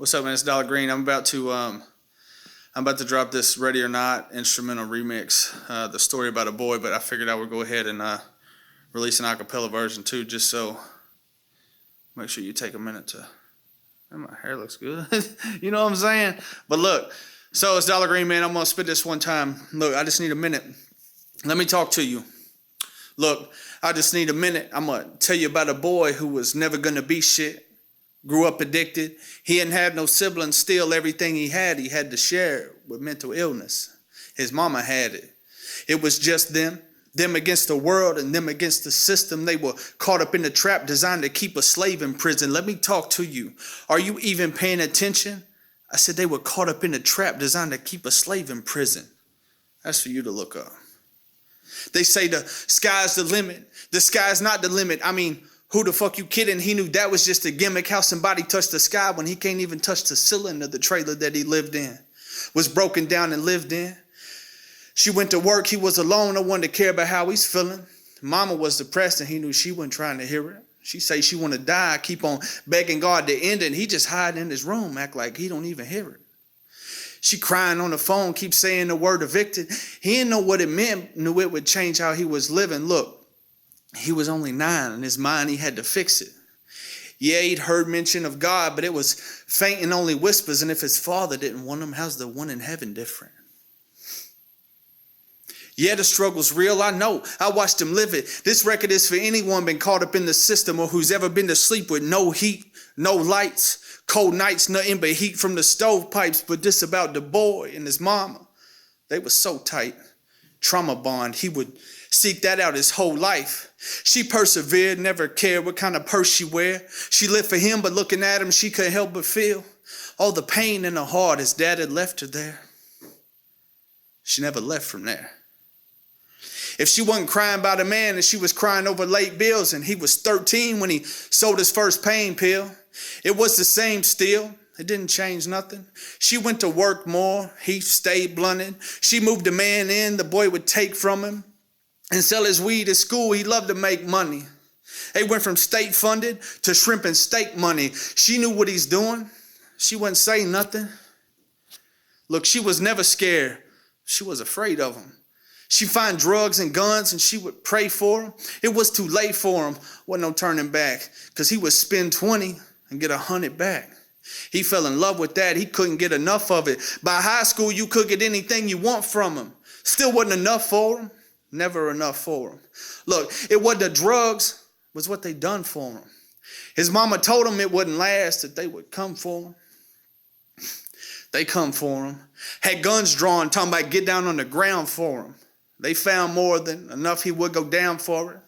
What's up, man? It's Dollar Green. I'm about to drop this Ready or Not instrumental remix, the story about a boy, but I figured I would go ahead and release an acapella version too, just so make sure you take a minute to. Man, my hair looks good. You know what I'm saying? But look, so it's Dollar Green, man. I'm gonna spit this one time. Look, I just need a minute. Let me talk to you. Look, I just need a minute. I'm gonna tell you about a boy who was never gonna be shit. Grew up addicted. He didn't have no siblings. Still, everything he had to share with mental illness. His mama had it. It was just them against the world and them against the system. They were caught up in the trap designed to keep a slave in prison. Let me talk to you. Are you even paying attention? I said they were caught up in a trap designed to keep a slave in prison. That's for you to look up. They say the sky's the limit. The sky's not the limit. I mean, who the fuck you kidding? He knew that was just a gimmick. How somebody touched the sky when he can't even touch the ceiling of the trailer that he lived in. Was broken down and lived in. She went to work. He was alone. No one to care about how he's feeling. Mama was depressed and he knew she wasn't trying to hear it. She say she want to die. Keep on begging God to end it. And he just hide in his room. Act like he don't even hear it. She crying on the phone. Keep saying the word evicted. He didn't know what it meant. Knew it would change how he was living. Look. He was only 9. In his mind, he had to fix it. Yeah, he'd heard mention of God, but it was faint and only whispers. And if his father didn't want him, how's the one in heaven different? Yeah, the struggle's real, I know. I watched him live it. This record is for anyone been caught up in the system or who's ever been to sleep with no heat, no lights, cold nights, nothing but heat from the stovepipes. But this about the boy and his mama. They were so tight. Trauma bond. He would seek that out his whole life. She persevered, never cared what kind of purse she wear. She lived for him, but looking at him, she couldn't help but feel all the pain in her heart his dad had left her there. She never left from there. If she wasn't crying about a man, and she was crying over late bills, and he was 13 when he sold his first pain pill. It was the same still. It didn't change nothing. She went to work more. He stayed blunted. She moved a man in the boy would take from him and sell his weed at school. He loved to make money. They went from state funded to shrimp and steak money. She knew what he's doing. She wouldn't say nothing. Look, she was never scared. She was afraid of him. She'd find drugs and guns and she would pray for him. It was too late for him. Wasn't no turning back because he would spend 20 and get 100 back. He fell in love with that. He couldn't get enough of it. By high school, you could get anything you want from him. Still wasn't enough for him. Never enough for him. Look, it wasn't the drugs, it was what they done for him. His mama told him it wouldn't last, that they would come for him. They come for him. Had guns drawn, talking about get down on the ground for him. They found more than enough he would go down for it.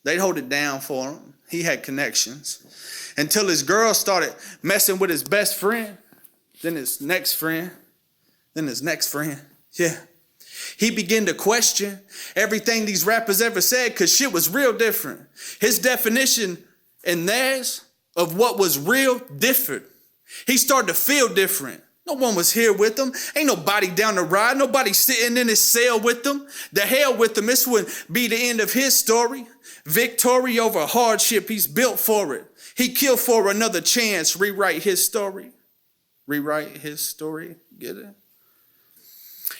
They'd hold it down for him. He had connections. Until his girl started messing with his best friend, then his next friend, then his next friend. Yeah. He began to question everything these rappers ever said because shit was real different. His definition and theirs of what was real different. He started to feel different. No one was here with him. Ain't nobody down the ride. Nobody sitting in his cell with him. The hell with him. This would be the end of his story. Victory over hardship. He's built for it. He killed for another chance. Rewrite his story. Rewrite his story. Get it?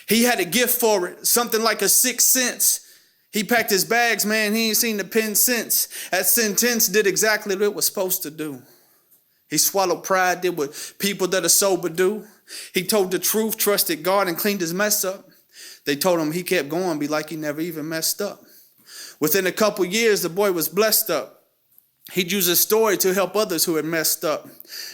He had a gift for it, something like a sixth sense. He packed his bags, man, he ain't seen the pen since. That sentence did exactly what it was supposed to do. He swallowed pride, did what people that are sober do. He told the truth, trusted God, and cleaned his mess up. They told him he kept going, be like he never even messed up. Within a couple years, the boy was blessed up. He'd use his story to help others who had messed up.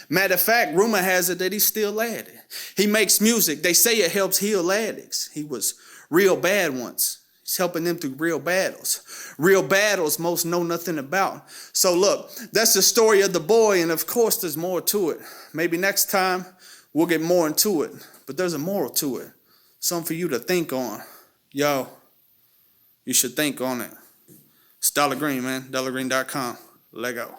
Matter of fact, rumor has it that he's still at it. He makes music. They say it helps heal addicts. He was real bad once. He's helping them through real battles. Real battles most know nothing about. So look, that's the story of the boy. And of course, there's more to it. Maybe next time we'll get more into it. But there's a moral to it. Something for you to think on. Yo, you should think on it. It's Dollar Green, man. DollarGreen.com. Lego.